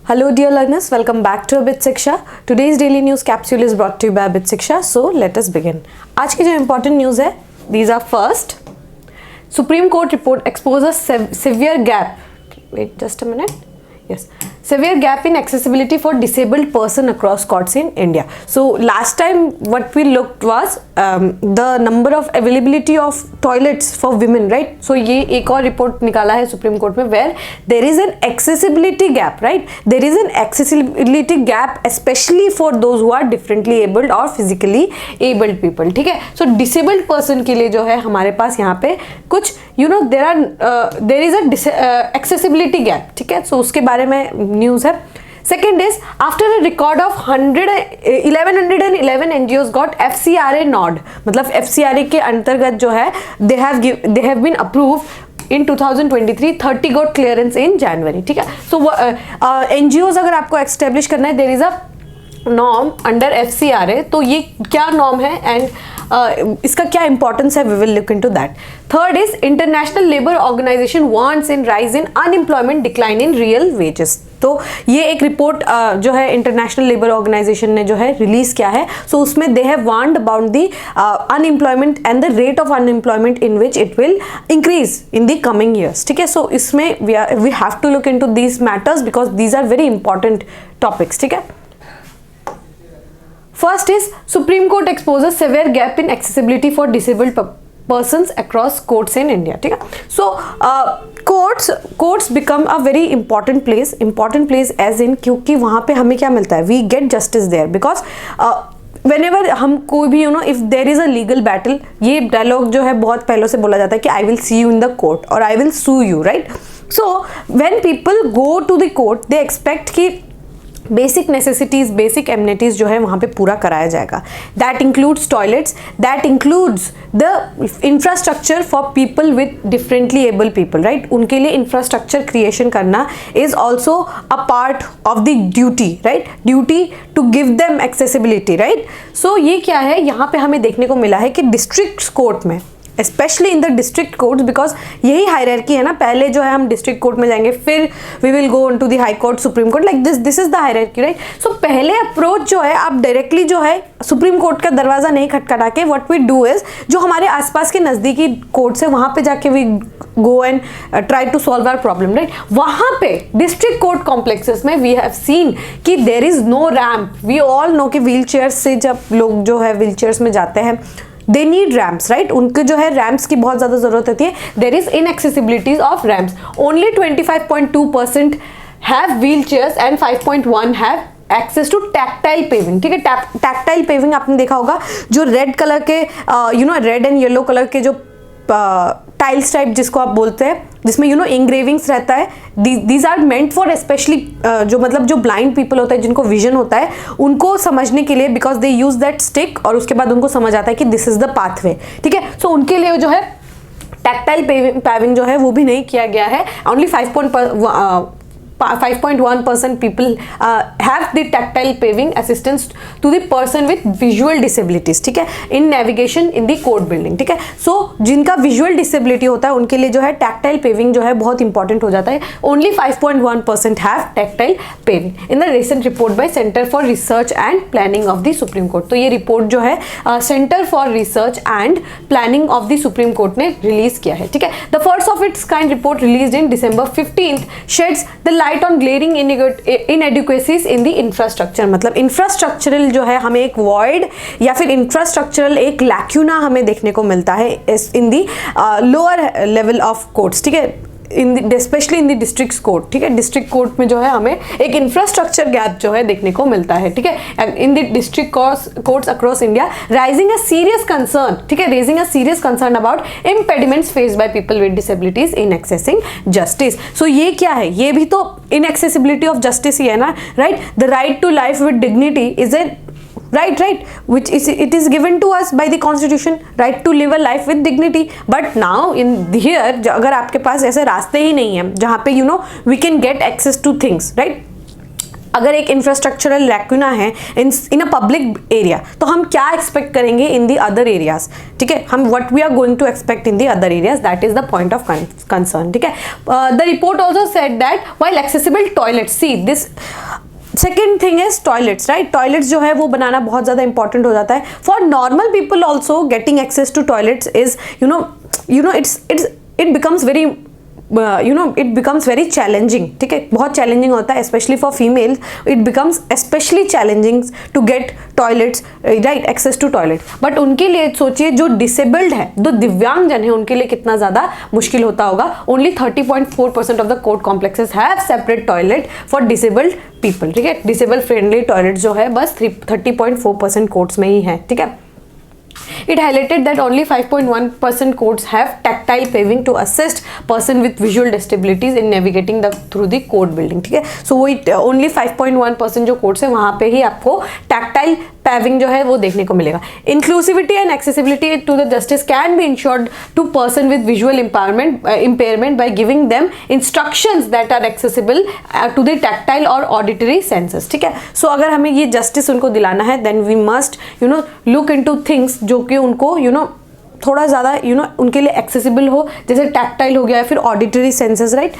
Hello dear learners, welcome back to Abit Shiksha. Today's daily news capsule is brought to you by Abit Shiksha. So let us begin. आज की जो important news है, these are first. Supreme Court report exposes severe gap. Wait just a minute. Yes, severe gap in accessibility for disabled person across courts in India. So last time what we looked was the number of availability of toilets for women, right? So ये एक और report निकाला है Supreme Court में where there is an accessibility gap, right? There is an accessibility gap especially for those who are differently abled or physically abled people, ठीक है? So disabled person के लिए जो है हमारे पास यहाँ पे कुछ there is a accessibility gap, ठीक है? So उसके बारे में न्यूज़ है. Second is after a record of 1111 NGOs got FCRA nod, मतलब FCRA के अंतर्गत जो है they have been approved in 2023, 30 got clearance in January, ठीक है? So NGOs अगर आपको establish करना है, there is a norm under FCRA, तो ये क्या norm है and इसका क्या इंपॉर्टेंस है, we will look into that. Third is international labour organisation wants in rise in unemployment decline in real wages. तो ये एक रिपोर्ट जो है इंटरनेशनल लेबर ऑर्गेनाइजेशन ने जो है रिलीज किया है. सो उसमें they have warned about the unemployment and the rate of unemployment in which it will increase in the coming years, ठीक है? सो इसमें we have to look into these matters because these are very important topics, ठीक है? First is Supreme Court exposes severe gap in accessibility for disabled persons across courts in India, ठीक है? So courts become a very important place as in क्योंकि वहाँ पे हमें क्या मिलता है, we get justice there because whenever हम कोई भी if there is a legal battle, ये डायलॉग जो है बहुत पहले से बोला जाता है कि I will see you in the court or I will sue you, right? So when people go to the court, they expect कि बेसिक नेसेसिटीज, बेसिक एमिनिटीज जो है वहाँ पे पूरा कराया जाएगा. That includes toilets, that includes the infrastructure for people with differently abled people, right? उनके लिए इंफ्रास्ट्रक्चर क्रिएशन करना is also a part of the duty, right? Duty to give them accessibility, right? So ये क्या है, यहाँ पे हमें देखने को मिला है कि डिस्ट्रिक्ट कोर्ट में especially in the district courts, because यही hierarchy है ना, पहले जो है हम district court में जाएंगे, फिर we will go into the high court, supreme court, like this is the hierarchy, right? So पहले approach जो है आप directly जो है supreme court का दरवाज़ा नहीं खटखटा के what we do is जो हमारे आसपास के नज़दीकी courts है वहाँ पे जाके we go and try to solve our problem, right? वहाँ पे district court complexes में we have seen कि there is no ramp. We all know कि wheelchairs से जब लोग जो है wheelchairs में जाते हैं they need ramps, right? उनके जो है ramps की बहुत ज़्यादा ज़रूरत होती है. There is inaccessibilities of ramps. Only 25.2% have wheelchairs and 5.1 have access to tactile paving, ठीक है? tactile paving आपने देखा होगा, जो रेड कलर के रेड एंड येलो कलर के जो टाइल्स टाइप जिसको आप बोलते हैं, जिसमें इंग्रेविंग्स रहता है. These are meant for specially जो मतलब जो ब्लाइंड पीपल होता है, जिनको विजन होता है, उनको समझने के लिए, because they use that stick और उसके बाद उनको समझ आता है कि दिस इज द पाथवे, ठीक है? सो उनके लिए जो है टैक्टाइल पेविंग जो है वो भी नहीं किया गया है. Only 5.1% people have the tactile paving assistance to the person with visual disabilities, ठीक है? in navigation in the court building, ठीक है? so जिनका visual disability होता है उनके लिए जो है tactile paving जो है बहुत important हो जाता है. only 5.1% have tactile paving in the recent report by Center for Research and Planning of the Supreme Court. तो ये report जो है Center for Research and Planning of the Supreme Court ने release किया है, ठीक है? the first of its kind report released in December 15th sheds the light on glaring inadequacies in the infrastructure. मतलब इंफ्रास्ट्रक्चरल जो है हमें एक void या फिर इंफ्रास्ट्रक्चरल एक लैक्यूना हमें देखने को मिलता है in the lower level of courts, ठीक है? Specially in the district court, ठीक है? डिस्ट्रिक्ट कोर्ट में जो है हमें एक इंफ्रास्ट्रक्चर गैप जो है देखने को मिलता है, ठीक है? In the district courts across India rising a serious concern, ठीक है? Raising a serious concern about impediments faced by people with disabilities in accessing justice. So ये क्या है, ये भी तो इनएक्सेसिबिलिटी ऑफ जस्टिस ही है ना, right? The right to life with dignity is a right, which is it is given to us by the constitution, right to live a life with dignity. But now in here अगर आपके पास ऐसे रास्ते ही नहीं है जहाँ पे we can get access to things, right? अगर एक इंफ्रास्ट्रक्चरल लैक्यूना है इन अ पब्लिक एरिया, तो हम क्या एक्सपेक्ट करेंगे इन दी अदर एरियाज, ठीक है, हम what we are going to expect in the other areas, that is the point of concern, ठीक है। The report also said that while accessible toilet, see this second thing is toilets, right, toilets जो है वो बनाना बहुत ज़्यादा important हो जाता है for normal people also. Getting access to toilets is it becomes very it becomes very challenging, ठीक है, बहुत चैलेंजिंग होता है, specially for female it becomes specially challenging to get toilets, right, access to toilet. But उनके लिए सोचिए जो disabled है, जो दिव्यांगजन है, उनके लिए कितना ज़्यादा मुश्किल होता होगा। Only 30.4% of the court complexes have separate toilet for disabled people, ठीक है, डिसेबल फ्रेंडली टॉयलेट जो है बस 30.4% कोर्ट्स में ही है, ठीक है। It highlighted that only 5.1% courts have tactile paving to assist person with visual disabilities in navigating through the court building, ठीक है। So वो only 5.1% जो courts है वहाँ पे ही आपको tactile paving जो है वो देखने को मिलेगा। Inclusivity and accessibility to the justice can be ensured to person with visual impairment by giving them instructions that are accessible to the tactile or auditory senses, ठीक है। So अगर हमें ये justice उनको दिलाना है then we must look into things जो कि उनको थोड़ा ज़्यादा उनके लिए एक्सेसिबल हो, जैसे टैक्टाइल हो गया या फिर auditory senses, right.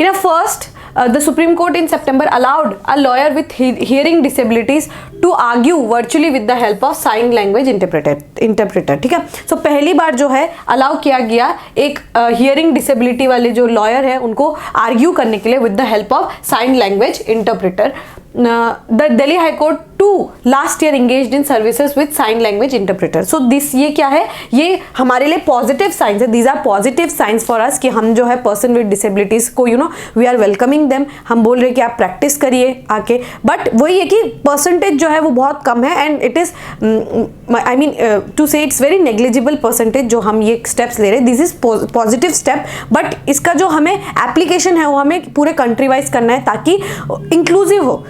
In a first the Supreme Court in September allowed a lawyer with hearing disabilities to argue virtually with the help of sign language interpreter, ठीक है। So पहली बार जो है अलाउ किया गया एक hearing disability वाले जो लॉयर है उनको आर्ग्यू करने के लिए with the help of sign language interpreter। The Delhi High Court too last year engaged in services with sign language interpreter। So this ये क्या है, ये हमारे लिए पॉजिटिव साइंस है, these are positive signs for us कि हम जो है पर्सन विद डिसेबिलिटीज को we are welcoming them, हम बोल रहे हैं कि आप प्रैक्टिस करिए आके। बट वही है कि परसेंटेज जो है वो बहुत कम है and it is I mean to say it's very negligible percentage जो हम ये स्टेप्स ले रहे हैं। This is positive step, but इसका जो हमें एप्लीकेशन है वो हमें पूरे कंट्री वाइज करना है ताकि इंक्लूसिव हो,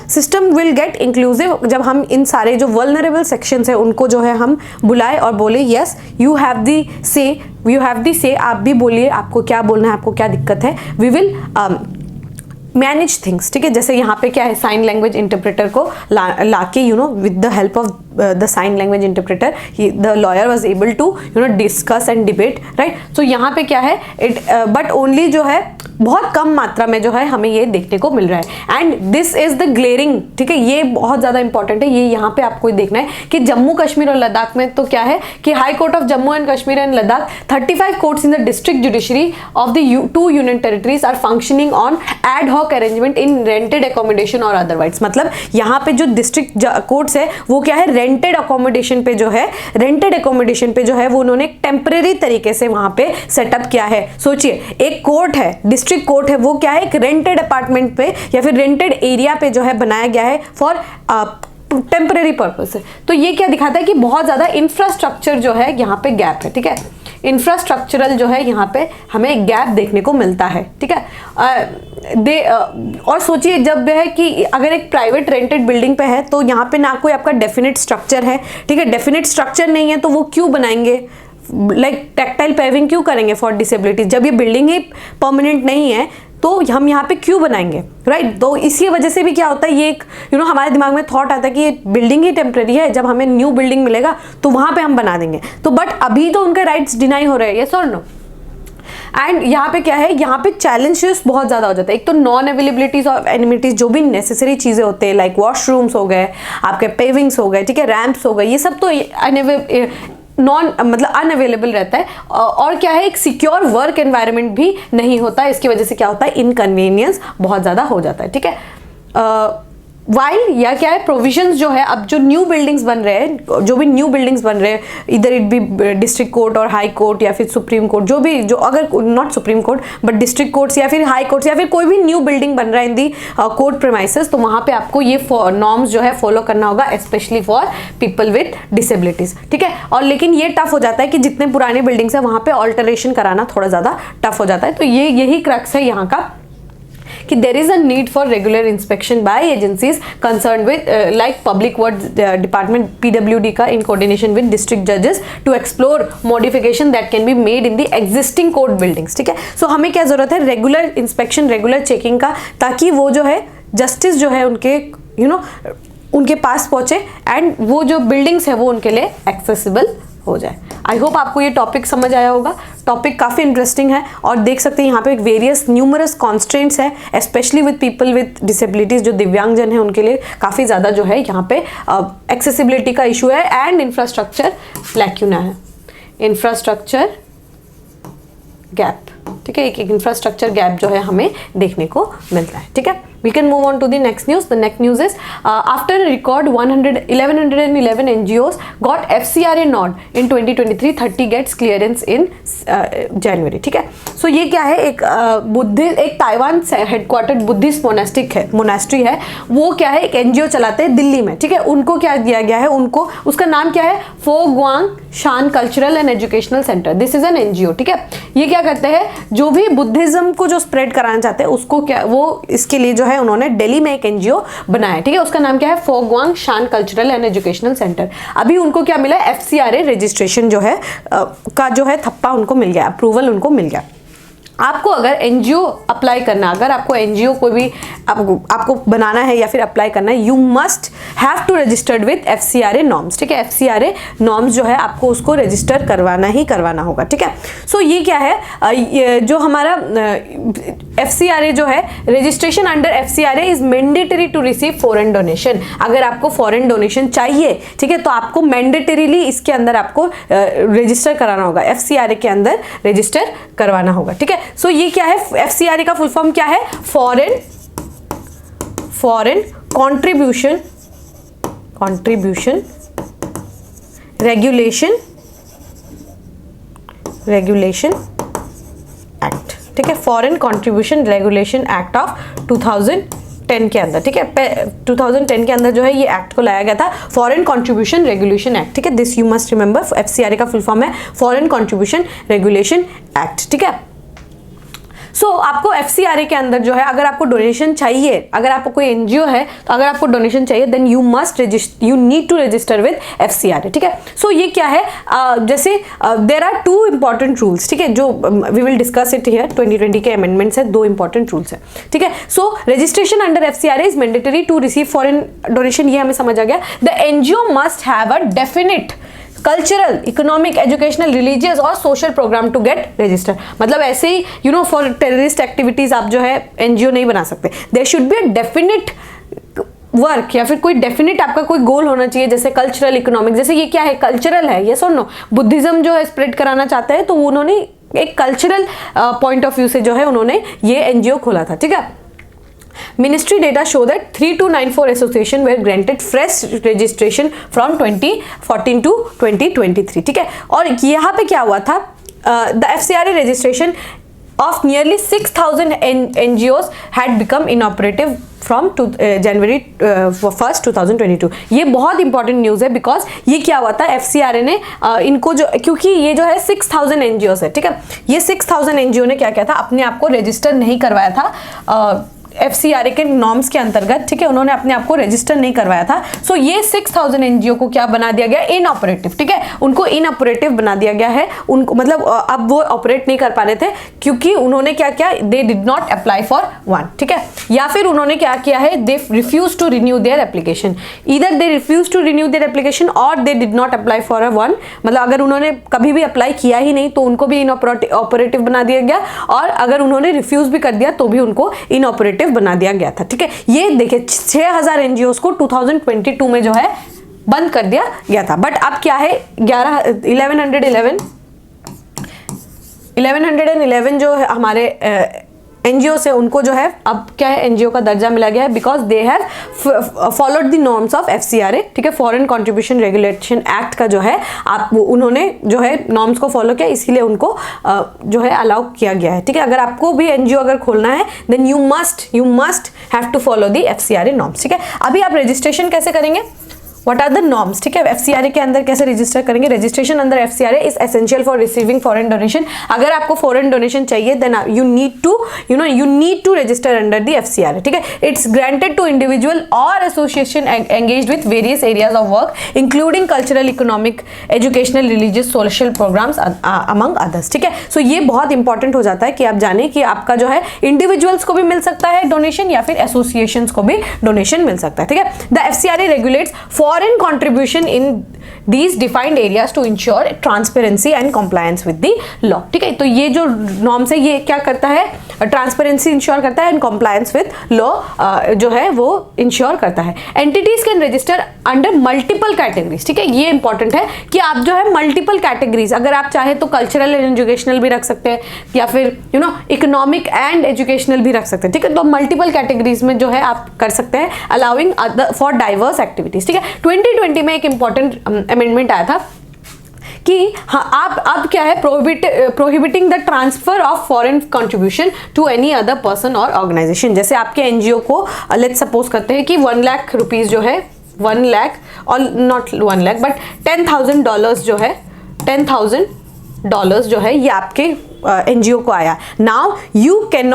सिस्टम विल गेट इंक्लूसिव जब हम इन सारे जो वल्नरेबल सेक्शंस है उनको जो है हम बुलाए और बोले यस यू हैव दी से, आप भी बोलिए आपको क्या बोलना है, आपको क्या दिक्कत है, वी विल मैनेज थिंग्स, ठीक है। जैसे यहाँ पे क्या है, साइन लैंग्वेज इंटरप्रेटर को लाके with the help of the sign language interpreter the lawyer was able to discuss and debate, right. So यहाँ पे क्या है इट बट ओनली जो है बहुत कम मात्रा में जो है हमें ये देखने को मिल रहा है and this is the glaring, ठीक है, ये बहुत ज़्यादा इंपॉर्टेंट है। ये यहाँ पे आपको देखना है कि जम्मू कश्मीर और लद्दाख में तो क्या है कि high court of Jammu and Kashmir and Ladakh 35 courts in the district judiciary of the 2 union territories are functioning on ad hoc arrangement in rented accommodation और अदरवाइज। मतलब यहाँ पे जो डिस्ट्रिक्ट कोर्ट्स है वो क्या है, रेंटेड अकोमोडेशन पे जो है वो उन्होंने टेम्परेरी तरीके से वहां पे सेटअप किया है। सोचिए एक कोर्ट है, डिस्ट्रिक्ट कोर्ट है, वो क्या है एक रेंटेड अपार्टमेंट पे या फिर रेंटेड एरिया पे जो है बनाया गया है फॉर टेम्परेरी पर्पस से। तो ये क्या दिखाता है कि बहुत ज्यादा इंफ्रास्ट्रक्चर जो है यहाँ पे गैप है, ठीक है, इंफ्रास्ट्रक्चरल जो है यहाँ पे हमें गैप देखने को मिलता है, ठीक है। और सोचिए जब है कि अगर एक प्राइवेट रेंटेड बिल्डिंग पे है तो यहाँ पे ना कोई आपका डेफिनेट स्ट्रक्चर है, ठीक है, डेफिनेट स्ट्रक्चर नहीं है तो वो क्यों बनाएंगे, लाइक टैक्टाइल पेविंग क्यों करेंगे फॉर डिसेबिलिटी, जब ये बिल्डिंग ही परमानेंट नहीं है तो हम यहाँ पे क्यों बनाएंगे, राइट। तो इसी वजह से भी क्या होता है, ये एक हमारे दिमाग में थॉट आता है कि ये बिल्डिंग ही टेम्परेरी है, जब हमें न्यू बिल्डिंग मिलेगा तो वहाँ पे हम बना देंगे। तो बट अभी तो उनके राइट्स डिनाई हो रहे हैं, यस और नो। एंड यहाँ पे क्या है, यहाँ पे चैलेंजेस बहुत ज़्यादा हो जाता है। एक तो नॉन अवेलेबिलिटीज और एनिमिटीज, जो भी नेसेसरी चीज़ें होते हैं लाइक वॉशरूम्स हो गए, आपके पेविंग्स हो गए, ठीक है, रैंप्स हो गए, ये सब तो अनअवेलेबल रहता है। और क्या है, एक सिक्योर वर्क एनवायरनमेंट भी नहीं होता है। इसकी वजह से क्या होता है, इनकन्वीनियंस बहुत ज़्यादा हो जाता है, ठीक है। वाइल या क्या है, प्रोविजंस जो है, अब जो न्यू बिल्डिंग्स बन रहे हैं, जो भी न्यू बिल्डिंग्स बन रहे हैं, इधर इट भी डिस्ट्रिक्ट कोर्ट और हाई कोर्ट या फिर सुप्रीम कोर्ट, जो भी जो अगर not supreme court but district courts या फिर हाई कोर्ट्स या फिर कोई भी न्यू बिल्डिंग बन रहा है इन दी कोर्ट प्रेमाइसेस, तो वहाँ पे आपको ये नॉर्म्स जो है फॉलो करना होगा, specially for people with disabilities, ठीक है। और लेकिन ये टफ हो जाता है कि जितने पुराने बिल्डिंग्स है वहाँ पे ऑल्टरेशन कराना थोड़ा ज़्यादा टफ हो जाता है। तो ये यही क्रक्स है यहाँ का कि there is a need for regular inspection by agencies concerned with like public works department PWD का in coordination with district judges to explore modification that can be made in the existing court buildings, ठीक है। So हमें क्या जरूरत है, regular inspection, regular checking का, ताकि वो जो है जस्टिस जो है उनके उनके पास पहुंचे एंड वो जो बिल्डिंग्स है वो उनके लिए एक्सेसिबल हो जाए। आई होप आपको ये टॉपिक समझ आया होगा। टॉपिक काफ़ी इंटरेस्टिंग है और देख सकते हैं यहाँ पे वेरियस न्यूमरस कॉन्स्ट्रेंट्स है, specially with people with disabilities, जो दिव्यांगजन है उनके लिए काफ़ी ज़्यादा जो है यहाँ पे एक्सेसिबिलिटी का इशू है एंड इंफ्रास्ट्रक्चर लैक्यूना है, इंफ्रास्ट्रक्चर गैप। ठीक है, एक इंफ्रास्ट्रक्चर गैप जो है हमें देखने को मिलता है। ठीक है, we can move on to the next news. The next news is after a record 1111 NGOs got FCRA nod in 2023, 30 gets clearance in January. ठीक है, सो ये क्या है, एक एक ताइवान से हेडक्वार्टर्ड बुद्धिस्ट मोनास्ट्री है, वो क्या है एक एनजीओ चलाते हैं दिल्ली में। ठीक है, उनको क्या दिया गया है, उनको उसका नाम क्या है, फो गुआंग शान cultural and educational centre. This is an NGO. ठीक है, ये क्या करते हैं, जो भी बुद्धिज्म को जो स्प्रेड कराना चाहते हैं उसको क्या, वो इसके लिए जो है उन्होंने दिल्ली में एक एनजीओ बनाया। ठीक है, उसका नाम क्या है, फो गुआंग शान कल्चरल एंड एजुकेशनल सेंटर। अभी उनको क्या मिला, एफसीआरए रजिस्ट्रेशन जो है का जो है थप्पा उनको मिल गया, अप्रूवल उनको मिल गया। आपको अगर एनजीओ अप्लाई करना, अगर आपको एनजीओ कोई भी आपको बनाना है या फिर अप्लाई करना है, you must have to registered with FCRA norms. ठीक है, एफसीआरए नॉर्म्स जो है आपको उसको रजिस्टर करवाना ही करवाना होगा। ठीक है, सो ये क्या है, ये जो हमारा एफसीआरए जो है, registration under FCRA is mandatory to receive foreign donation. अगर आपको फॉरेन डोनेशन चाहिए, ठीक है, तो आपको मैंडेटरीली इसके अंदर आपको रजिस्टर कराना होगा, एफसीआरए के अंदर रजिस्टर करवाना होगा। ठीक है, सो ये क्या है, एफसीआरए का फुल फॉर्म क्या है, फॉरेन कंट्रीब्यूशन रेगुलेशन एक्ट। ठीक है, foreign contribution regulation act of 2010 के अंदर। ठीक है, 2010 के अंदर जो है ये एक्ट को लाया गया था, फॉरेन कंट्रीब्यूशन रेगुलेशन एक्ट। ठीक है, this you must remember, FCRA का फुल फॉर्म है फॉरेन कंट्रीब्यूशन रेगुलेशन एक्ट। ठीक है, सो आपको एफसीआरए के अंदर जो है, अगर आपको डोनेशन चाहिए, अगर आपको कोई एनजीओ है तो अगर आपको डोनेशन चाहिए then you need to register with FCRA. ठीक है, सो ये क्या है, जैसे देयर आर 2 इंपॉर्टेंट रूल्स। ठीक है, जो we will discuss it here, 2020 के अमेंडमेंट्स है, 2 इंपॉर्टेंट रूल्स है। ठीक है, so registration under FCRA is mandatory to receive foreign donation, ये हमें समझ आ गया। The NGO must have a definite cultural, economic, educational, religious और social program to get register. मतलब ऐसे ही फॉर टेररिस्ट एक्टिविटीज आप जो है एनजीओ नहीं बना सकते। There should be a definite work, या फिर कोई डेफिनेट आपका कोई गोल होना चाहिए, जैसे कल्चरल, इकोनॉमिक। जैसे ये क्या है, कल्चरल है, यस और नो, बुद्धिज्म जो है स्प्रेड कराना चाहता है, तो उन्होंने एक कल्चरल पॉइंट ऑफ व्यू से जो है उन्होंने ये एनजीओ खोला था। ठीक है, Ministry data show that 3294 association were granted fresh registration from 2014 to 2023. ठीक है, और यहाँ पे क्या हुआ था, the FCRA registration of nearly 6,000 NGOs had become inoperative from January 1st 2022. ये बहुत इंपॉर्टेंट न्यूज़ है, बिकॉज ये क्या हुआ था, एफसीआरए ने इनको जो, क्योंकि ये जो है 6,000 एनजीओ है। ठीक है, ये 6,000 एनजीओ ने क्या किया था, अपने आप को रजिस्टर नहीं करवाया था एफसीआरए के नॉर्म्स के अंतर्गत। ठीक है, उन्होंने अपने आप को रजिस्टर नहीं करवाया था। सो ये 6,000 एनजीओ को क्या बना दिया गया, इनऑपरेटिव। ठीक है, उनको इनऑपरेटिव बना दिया गया है, उनको मतलब अब वो ऑपरेट नहीं कर पा रहे थे, क्योंकि उन्होंने क्या किया, they did not apply for one. ठीक है, या फिर उन्होंने क्या किया है, they refuse to renew their application, either they refuse to renew their application और they did not apply for a one. मतलब अगर उन्होंने कभी भी अप्लाई किया ही नहीं तो उनको भी इनऑपरेटिव बना दिया गया, और अगर उन्होंने रिफ्यूज भी कर दिया तो भी उनको इनऑपरेटिव बना दिया गया था। ठीक है, ये देखिए 6,000 एनजीओस को 2022 में जो है बंद कर दिया गया था। बट अब क्या है, 1111 जो है हमारे एनजीओ से, उनको जो है अब क्या है, एनजीओ का दर्जा मिला गया है, because they have followed the norms of FCRA. ठीक है, फॉरेन कंट्रीब्यूशन रेगुलेशन एक्ट का जो है उन्होंने जो है नॉर्म्स को फॉलो किया, इसीलिए उनको जो है अलाउ किया गया है। ठीक है, अगर आपको भी एनजीओ अगर खोलना है then you must have to follow the FCRA norms. ठीक है, अभी आप रजिस्ट्रेशन कैसे करेंगे, व्हाट आर द नॉर्म्स, ठीक है। एफसीआरए के अंदर कैसे रजिस्टर करेंगे, registration under FCRA is essential for receiving foreign donation. अगर आपको फॉरेन डोनेशन चाहिए then you need to register under the FCRA, ठीक है। इट्स ग्रांटेड टू इंडिविजुअल और association engaged with various areas of work including cultural, economic, educational, religious, social programs among others, ठीक है। सो ये बहुत इंपॉर्टेंट हो जाता है कि आप जाने कि आपका जो है इंडिविजुअल्स को भी मिल सकता है डोनेशन या फिर एसोसिएशंस को भी डोनेशन मिल सकता है, ठीक है। The FCRA regulates foreign contribution in these defined areas to ensure transparency and compliance with the law, ठीक है। तो ये जो नॉर्म्स है ये क्या करता है, ट्रांसपेरेंसी इंश्योर करता है एंड कॉम्प्लायंस विद लॉ जो है वो इंश्योर करता है। Entities can register under multiple categories, ठीक है। ये इंपॉर्टेंट है कि आप जो है मल्टीपल कैटेगरीज, अगर आप चाहे तो कल्चरल एंड एजुकेशनल भी रख सकते हैं या फिर इकोनॉमिक एंड एजुकेशनल भी रख सकते हैं, ठीक है। तो मल्टीपल कैटेगरीज में जो है आप कर सकते हैं, अलाउइंग फॉर डाइवर्स एक्टिविटीज, ठीक है। 2020 में एक इंपॉर्टेंट अमेंडमेंट आया था कि हाँ आप अब क्या है, prohibiting the transfer of foreign contribution to any other person और ऑर्गेनाइजेशन। जैसे आपके एनजीओ को लेट्स सपोज करते हैं कि 1 लाख रुपीज जो है, 1 लाख और नॉट 1 लाख बट $10,000 जो है, $10,000 जो है ये आपके एनजीओ को आया। Now you can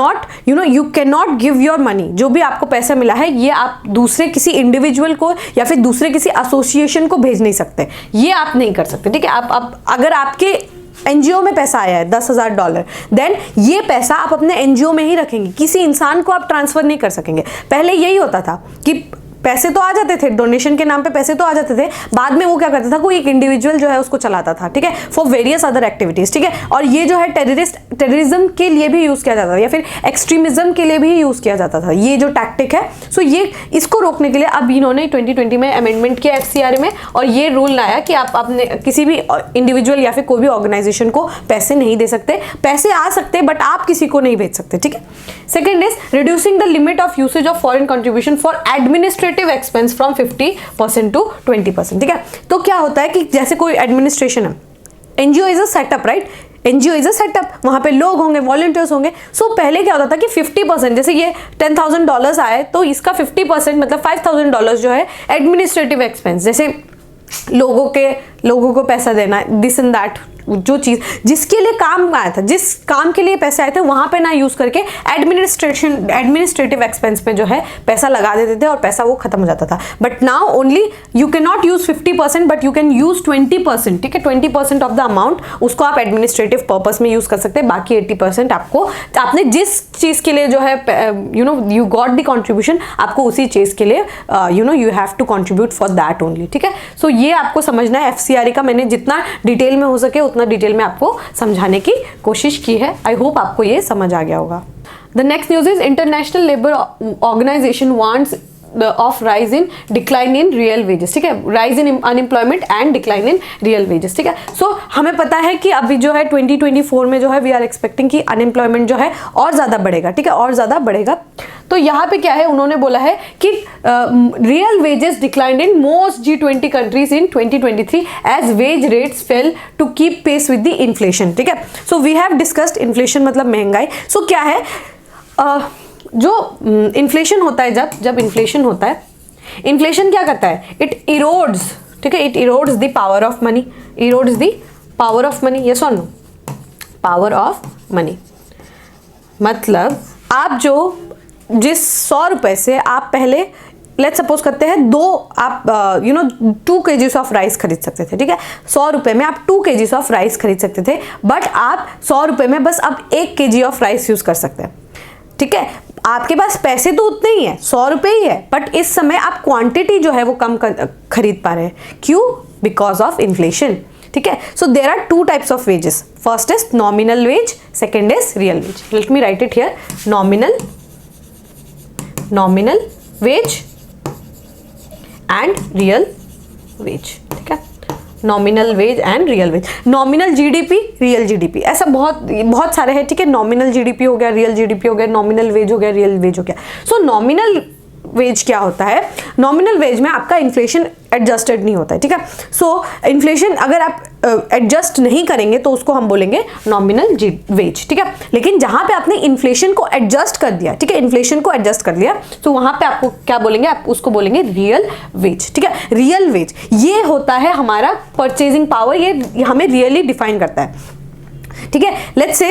not give your money, जो भी आपको पैसा मिला है ये आप दूसरे किसी इंडिविजुअल को या फिर दूसरे किसी एसोसिएशन को भेज नहीं सकते, ये आप नहीं कर सकते, ठीक है। आप अगर आपके एनजीओ में पैसा आया है $10,000 देन ये पैसा आप अपने एनजीओ में ही रखेंगे, किसी इंसान को आप ट्रांसफर नहीं कर सकेंगे। पहले यही होता था कि पैसे तो आ जाते थे, डोनेशन के नाम पे पैसे तो आ जाते थे, बाद में वो क्या करता था, कोई एक इंडिविजुअल जो है उसको चलाता था, ठीक है, फॉर वेरियस अदर एक्टिविटीज, ठीक है। और ये जो है टेररिज्म के लिए भी यूज किया जाता था या फिर एक्सट्रीमिज्म के लिए भी यूज किया जाता था, ये जो टैक्टिक है। सो ये इसको रोकने के लिए अब इन्होंने 2020 में अमेंडमेंट किया एफसीआरए में, और ये रूल लाया कि आप अपने किसी भी इंडिविजुअल या फिर कोई भी ऑर्गेनाइजेशन को पैसे नहीं दे सकते, पैसे आ सकते बट आप किसी को नहीं भेज सकते, ठीक है। Second is reducing the limit of usage of foreign contribution for administrative expense from 50% to 20%, ठीक है। तो क्या होता है कि जैसे कोई एडमिनिस्ट्रेशन है, NGO is a setup, right, NGO is a setup, वहां पे लोग होंगे, वॉलंटियर्स होंगे। सो पहले क्या होता था कि 50%, जैसे ये $10,000 आए तो इसका 50% मतलब $5,000 जो है एडमिनिस्ट्रेटिव एक्सपेंस, जैसे लोगों को पैसा देना, दिस एंड दैट, जो चीज जिसके लिए काम आया था, जिस काम के लिए पैसे आए थे वहां पे ना यूज करके एडमिनिस्ट्रेटिव एक्सपेंस में जो है पैसा लगा देते थे और पैसा वो खत्म हो जाता था। But now only you can not use 50% but you can use 20%, ठीक है। 20% ऑफ द अमाउंट उसको आप एडमिनिस्ट्रेटिव पर्पस में यूज कर सकते हैं, बाकी 80% आपने जिस चीज के लिए जो है यू गॉट द कॉन्ट्रीब्यूशन, आपको उसी चीज के लिए you have to contribute for that only, ठीक है। सो ये आपको समझना है। एफसीआरए का मैंने जितना डिटेल में हो सके उतना डिटेल में आपको समझाने की कोशिश की है। आई होप आपको ये समझ आ गया होगा। The next news is international labour organisation wants of rise in decline in real wages, ठीक है, rise in unemployment and decline in real wages, ठीक है। सो हमें पता है कि अभी जो है 2024 में जो है वी आर एक्सपेक्टिंग कि अनएम्प्लॉयमेंट जो है और ज्यादा बढ़ेगा, ठीक है, और ज्यादा बढ़ेगा। तो यहाँ पे क्या है, उन्होंने बोला है कि real wages declined in most G20 countries in 2023 as wage rates fail to keep pace with the inflation, ठीक है। So we have discussed inflation मतलब महंगाई। सो क्या है, जो इन्फ्लेशन होता है, जब इन्फ्लेशन होता है, इन्फ्लेशन क्या करता है, इट इरोड्स, ठीक है, it erodes the power of money, erodes the power of money, yes और नो, पावर ऑफ मनी मतलब आप जिस 100 रुपए से आप पहले लेट्स सपोज करते हैं 2 kgs ऑफ राइस खरीद सकते थे, ठीक है। 100 रुपए में आप 2 kgs ऑफ राइस खरीद सकते थे, बट आप 100 रुपए में बस अब 1 kg ऑफ राइस यूज कर सकते हैं, ठीक है। आपके पास पैसे तो उतने ही है, 100 रुपए ही है, बट इस समय आप क्वांटिटी जो है वो कम खरीद पा रहे हैं, क्यों, बिकॉज ऑफ इन्फ्लेशन, ठीक है। So there are 2 types of wages, first is nominal wage, second is real wage. Let me write it here, nominal wage and real wage, ठीक है, nominal wage and real wage. Nominal GDP, real GDP, ऐसा बहुत सारे हैं, ठीक है। Nominal GDP हो गया, रियल जीडीपी हो गया, नॉमिनल वेज हो गया, रियल वेज हो गया। सो नॉमिनल वेज क्या होता है, नॉमिनल वेज में आपका इन्फ्लेशन एडजस्टेड नहीं होता है, ठीक है। सो इन्फ्लेशन अगर आप एडजस्ट नहीं करेंगे तो उसको हम बोलेंगे नॉमिनल वेज, ठीक है। लेकिन जहां पे आपने इन्फ्लेशन को एडजस्ट कर दिया, ठीक है, इन्फ्लेशन को एडजस्ट कर दिया, तो वहां पे आपको क्या बोलेंगे, आप उसको बोलेंगे रियल वेज, ठीक है। रियल वेज ये होता है हमारा परचेजिंग पावर, ये हमें रियली डिफाइन करता है, ठीक है। लेट्स से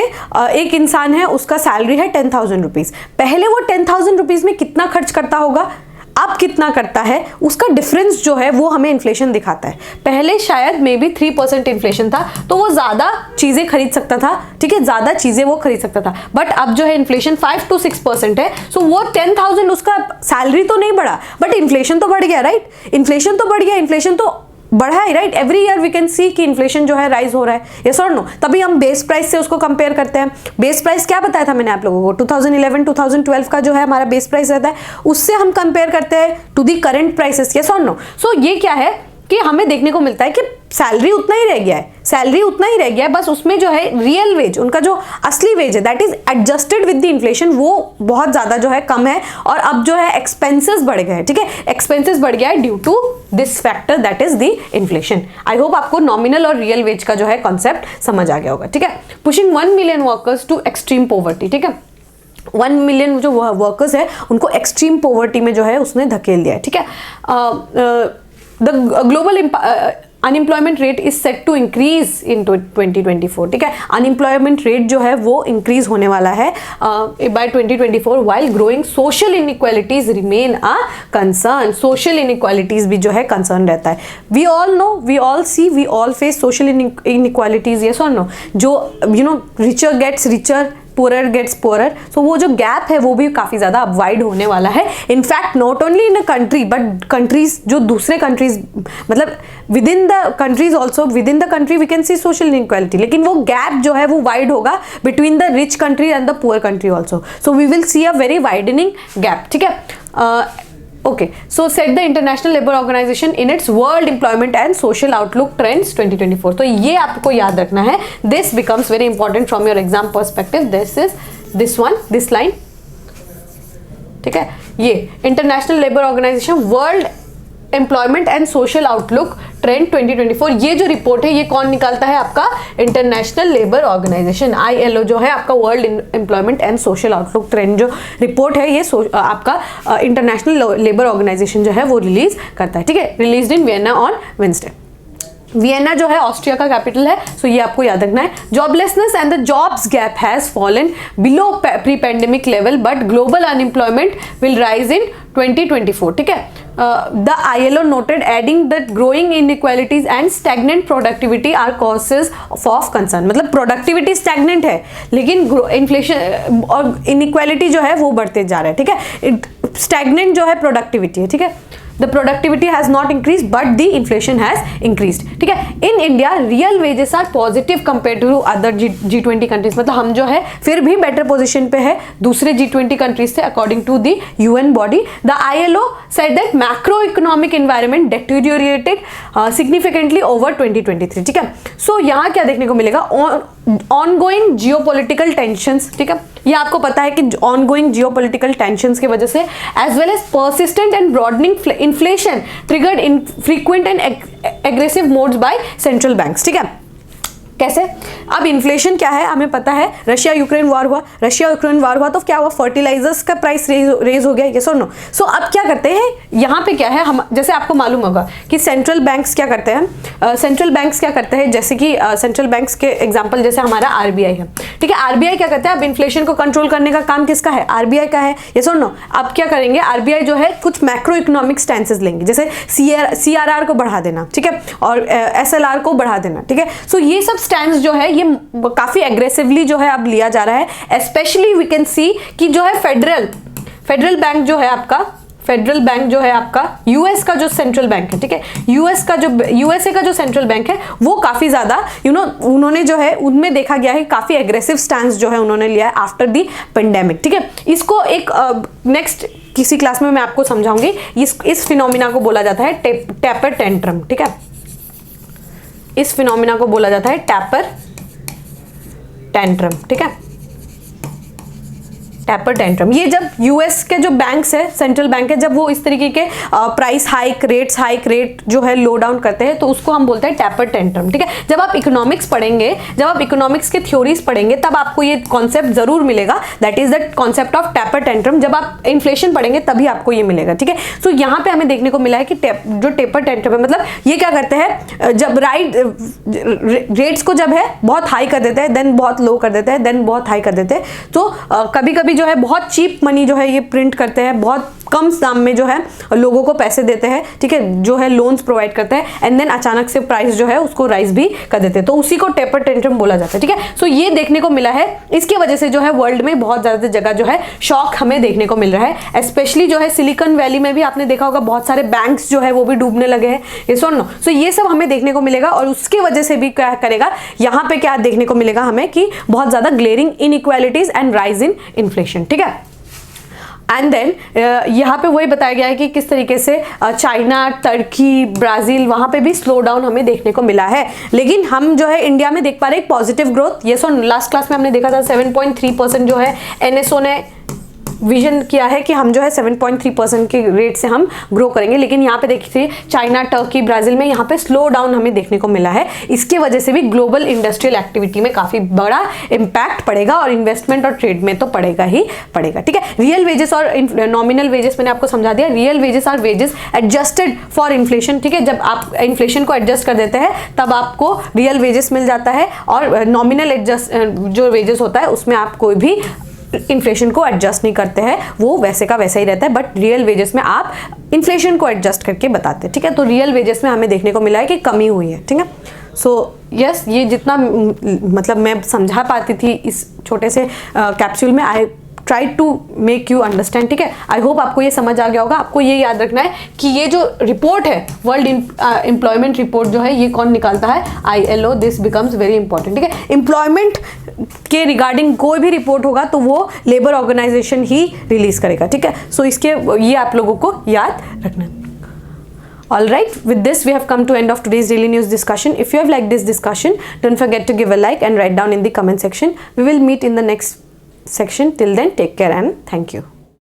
एक इंसान है, उसका सैलरी है 10,000 रुपीज, पहले वो 10,000 रुपीज में कितना खर्च करता होगा, अब कितना करता है, उसका डिफरेंस जो है वो हमें इन्फ्लेशन दिखाता है। पहले शायद मे बी 3% इन्फ्लेशन था तो वो ज्यादा चीजें खरीद सकता था, ठीक है, ज्यादा चीजें वो खरीद सकता था, बट अब जो है इन्फ्लेशन 5 to 6% है, सो वो 10,000 उसका सैलरी तो नहीं बढ़ा बट इन्फ्लेशन तो बढ़ गया, राइट, इन्फ्लेशन तो बढ़ गया, इन्फ्लेशन तो बढ़ा है, right. Every year we can see कि इन्फ्लेशन जो है राइज हो रहा है, यस और नो। तभी हम बेस प्राइस से उसको कंपेयर करते हैं। बेस प्राइस क्या बताया था मैंने आप लोगों को, 2011-2012 का जो है हमारा बेस प्राइस रहता है, उससे हम कंपेयर करते हैं to the current prices, yes और नो। सो ये क्या है कि हमें देखने को मिलता है कि सैलरी उतना ही रह गया है, सैलरी उतना ही रह गया है, बस उसमें जो है रियल वेज, उनका जो असली वेज है that is adjusted with the inflation, वो बहुत ज्यादा जो है कम है, और अब जो है एक्सपेंसेस बढ़ गए हैं, ठीक है, एक्सपेंसेस बढ़ गया है due to this factor that is the inflation. I hope आपको नॉमिनल और रियल वेज का जो है कॉन्सेप्ट समझ आ गया होगा, ठीक है। Pushing 1 million workers to extreme poverty, ठीक है, 1 million जो वर्कर्स है उनको एक्सट्रीम पॉवर्टी में जो है उसने धकेल दिया है, ठीक है। The global unemployment rate is set to increase in 2024, ठीक है। अनएम्प्लॉयमेंट रेट जो है वो इंक्रीज होने वाला है by 2024, while growing social inequalities remain a concern। social inequalities भी जो है कंसर्न रहता है। we all know, we all see, we all face social inequalities, yes or no। जो richer gets richer, poorer gets poorer, so वो जो gap है वो भी काफी ज्यादा अब वाइड होने वाला है। In fact not only in a country but countries, जो दूसरे कंट्रीज, मतलब within the countries also, within the country we can see social inequality, लेकिन वो गैप जो है वो वाइड होगा between the rich country and the poor country also, so we will see a very widening gap, ठीक है। Okay, so set the International Labour Organization in its World Employment and Social Outlook Trends 2024। तो ये आपको याद रखना है, this becomes very important from your exam perspective। This is this one, this line, ठीक है, ये International Labour Organization World employment and social outlook trend 2024, ये जो रिपोर्ट है ये कौन निकालता है, आपका इंटरनेशनल लेबर ऑर्गेनाइजेशन, ILO जो है आपका world employment and social outlook trend जो रिपोर्ट है ये आपका इंटरनेशनल लेबर ऑर्गेनाइजेशन जो है वो रिलीज करता है, ठीक है। Released in Vienna on Wednesday. Vienna जो है ऑस्ट्रिया का कैपिटल है, सो ये आपको याद रखना है। Joblessness and the jobs gap has fallen below pre pandemic level but global unemployment will rise in 2024, ठीक है। The ILO noted adding that growing inequalities and stagnant productivity are causes of concern, मतलब productivity stagnant है लेकिन inflation और inequality जो है वो बढ़ते जा रहा है, ठीक है। स्टैग्नेंट जो है प्रोडक्टिविटी है, ठीक है। The productivity has not increased but the inflation has increased, ठीक है। In India real wages are positive compared to other G20 countries, मतलब हम जो है फिर भी बेटर पोजीशन पे है दूसरे G20 कंट्रीज से according to the UN body। The ILO said that macroeconomic environment deteriorated significantly over 2023, ठीक है। सो यहाँ क्या देखने को मिलेगा, ऑनगोइंग जियोपॉलिटिकल टेंशंस, ठीक है, ये आपको पता है कि ऑनगोइंग जियोपॉलिटिकल टेंशंस की वजह से as well as persistent and broadening inflation triggered in frequent and aggressive modes by central banks, ठीक है। कैसे, अब इन्फ्लेशन क्या है हमें पता है, रशिया यूक्रेन वॉर हुआ तो क्या हुआ, फर्टिलाइजर्स का प्राइस रेज हो गया, यस और नो। सो अब क्या करते हैं, यहाँ पे क्या है, हम जैसे आपको मालूम होगा कि सेंट्रल बैंक्स क्या करते हैं, जैसे कि सेंट्रल बैंक्स के एग्जांपल जैसे हमारा RBI है, ठीक है। RBI क्या करता है, अब इन्फ्लेशन को कंट्रोल करने का काम किसका है, RBI का है, यस और नो। अब क्या करेंगे, RBI जो है कुछ मैक्रो इकोनॉमिक स्टैंसेस लेंगे, जैसे CRR को बढ़ा देना, ठीक है, और SLR को बढ़ा देना, ठीक है। सो ये सब स्टैंड जो है ये काफी एग्रेसिवली जो है अब लिया जा रहा है। स्पेशली वी कैन सी कि जो है फेडरल बैंक जो है आपका यूएस का जो सेंट्रल बैंक है, ठीक है, यूएसए का जो सेंट्रल बैंक है वो काफी ज्यादा उन्होंने जो है उनमें देखा गया है काफी एग्रेसिव स्टैंस जो है उन्होंने लिया है आफ्टर दी पेंडेमिक, ठीक है। इसको एक नेक्स्ट किसी क्लास में मैं आपको समझाऊंगी। इस फिनोमिना को बोला जाता है टेपर टेंट्रम, ठीक है। इस फिनोमिना को बोला जाता है टैपर टेंट्रम, ठीक है, टेपर टेंट्रम। ये जब यूएस के जो बैंक्स है, सेंट्रल बैंक है, जब वो इस तरीके के प्राइस हाइक, रेट जो है लो डाउन करते हैं तो उसको हम बोलते हैं टेपर टेंट्रम, ठीक है। जब आप इकोनॉमिक्स पढ़ेंगे, जब आप इकोनॉमिक्स के थ्योरीज पढ़ेंगे तब आपको ये कॉन्सेप्ट जरूर मिलेगा, that is the concept of taper tantrum. जब आप इन्फ्लेशन पढ़ेंगे तभी आपको ये मिलेगा, ठीक है। सो यहाँ पे हमें देखने को मिला है कि जो टेपर टेंट्रम है, मतलब ये क्या करते हैं, जब रेट्स को जब है बहुत हाई कर देते हैं, देन बहुत लो कर देते हैं, देन बहुत हाई कर देते हैं। तो कभी कभी जो है बहुत चीप मनी जो है ये प्रिंट करते हैं, बहुत कम दाम में जो है लोगों को पैसे देते हैं, ठीक है, जो है लोन्स प्रोवाइड करते हैं, एंड देन अचानक से प्राइस जो है उसको राइज भी कर देते हैं, तो उसी को टेपर टेंट्रम बोला जाता है, ठीक है। सो ये देखने को मिला है, इसकी वजह से जो है वर्ल्ड में बहुत ज्यादा जगह जो है शॉक हमें देखने को मिल रहा है। स्पेशली जो है सिलिकॉन वैली में भी आपने देखा होगा बहुत सारे बैंक्स जो है वो भी डूबने लगे हैं, ये सुनो। सो ये सब हमें देखने को मिलेगा, और उसकी वजह से भी क्या करेगा, यहाँ पे क्या देखने को मिलेगा हमें कि बहुत ज्यादा glaring inequalities and rise in inflation, ठीक है। एंड देन यहाँ पे वही बताया गया है कि किस तरीके से चाइना, तुर्की, ब्राजील, वहाँ पे भी स्लो डाउन हमें देखने को मिला है, लेकिन हम जो है इंडिया में देख पा रहे हैं एक पॉजिटिव ग्रोथ। ये सो लास्ट क्लास में हमने देखा था 7.3% जो है एनएसओ ने विजन किया है कि हम जो है 7.3% के रेट से हम ग्रो करेंगे, लेकिन यहाँ पे देखिए चाइना, तुर्की, ब्राजील में यहाँ पे स्लो डाउन हमें देखने को मिला है। इसके वजह से भी ग्लोबल इंडस्ट्रियल एक्टिविटी में काफी बड़ा इंपैक्ट पड़ेगा, और इन्वेस्टमेंट और ट्रेड में तो पड़ेगा ही पड़ेगा, ठीक है। रियल वेजेस और नॉमिनल वेजेस मैंने आपको समझा दिया। Real wages are wages adjusted for inflation, ठीक है। जब आप इन्फ्लेशन को एडजस्ट कर देते हैं तब आपको रियल वेजेस मिल जाता है, और नॉमिनल एडजस्ट जो वेजेस होता है उसमें आप कोई भी इन्फ्लेशन को एडजस्ट नहीं करते हैं, वो वैसे का वैसा ही रहता है, बट रियल वेजेस में आप इन्फ्लेशन को एडजस्ट करके बताते हैं, ठीक है। तो रियल वेजेस में हमें देखने को मिला है कि कमी हुई है, ठीक है। सो यस, ये जितना मतलब मैं समझा पाती थी इस छोटे से कैप्सूल में, I try to make you understand, ठीक है। आई होप आपको ये समझ आ गया होगा। आपको ये याद रखना है कि ये जो रिपोर्ट है, वर्ल्ड एम्प्लॉयमेंट रिपोर्ट जो है, ये कौन निकालता है, ILO। This becomes very important, ठीक है। एम्प्लॉयमेंट के रिगार्डिंग कोई भी रिपोर्ट होगा तो वो लेबर ऑर्गेनाइजेशन ही रिलीज करेगा, ठीक है। सो इसके ये आप लोगों को याद रखना है। Alright, with this we have come to end of today's daily news discussion. If you have liked this discussion, don't forget to give a like and write down in the comment section. We will meet in the next section. Till then, take care and thank you.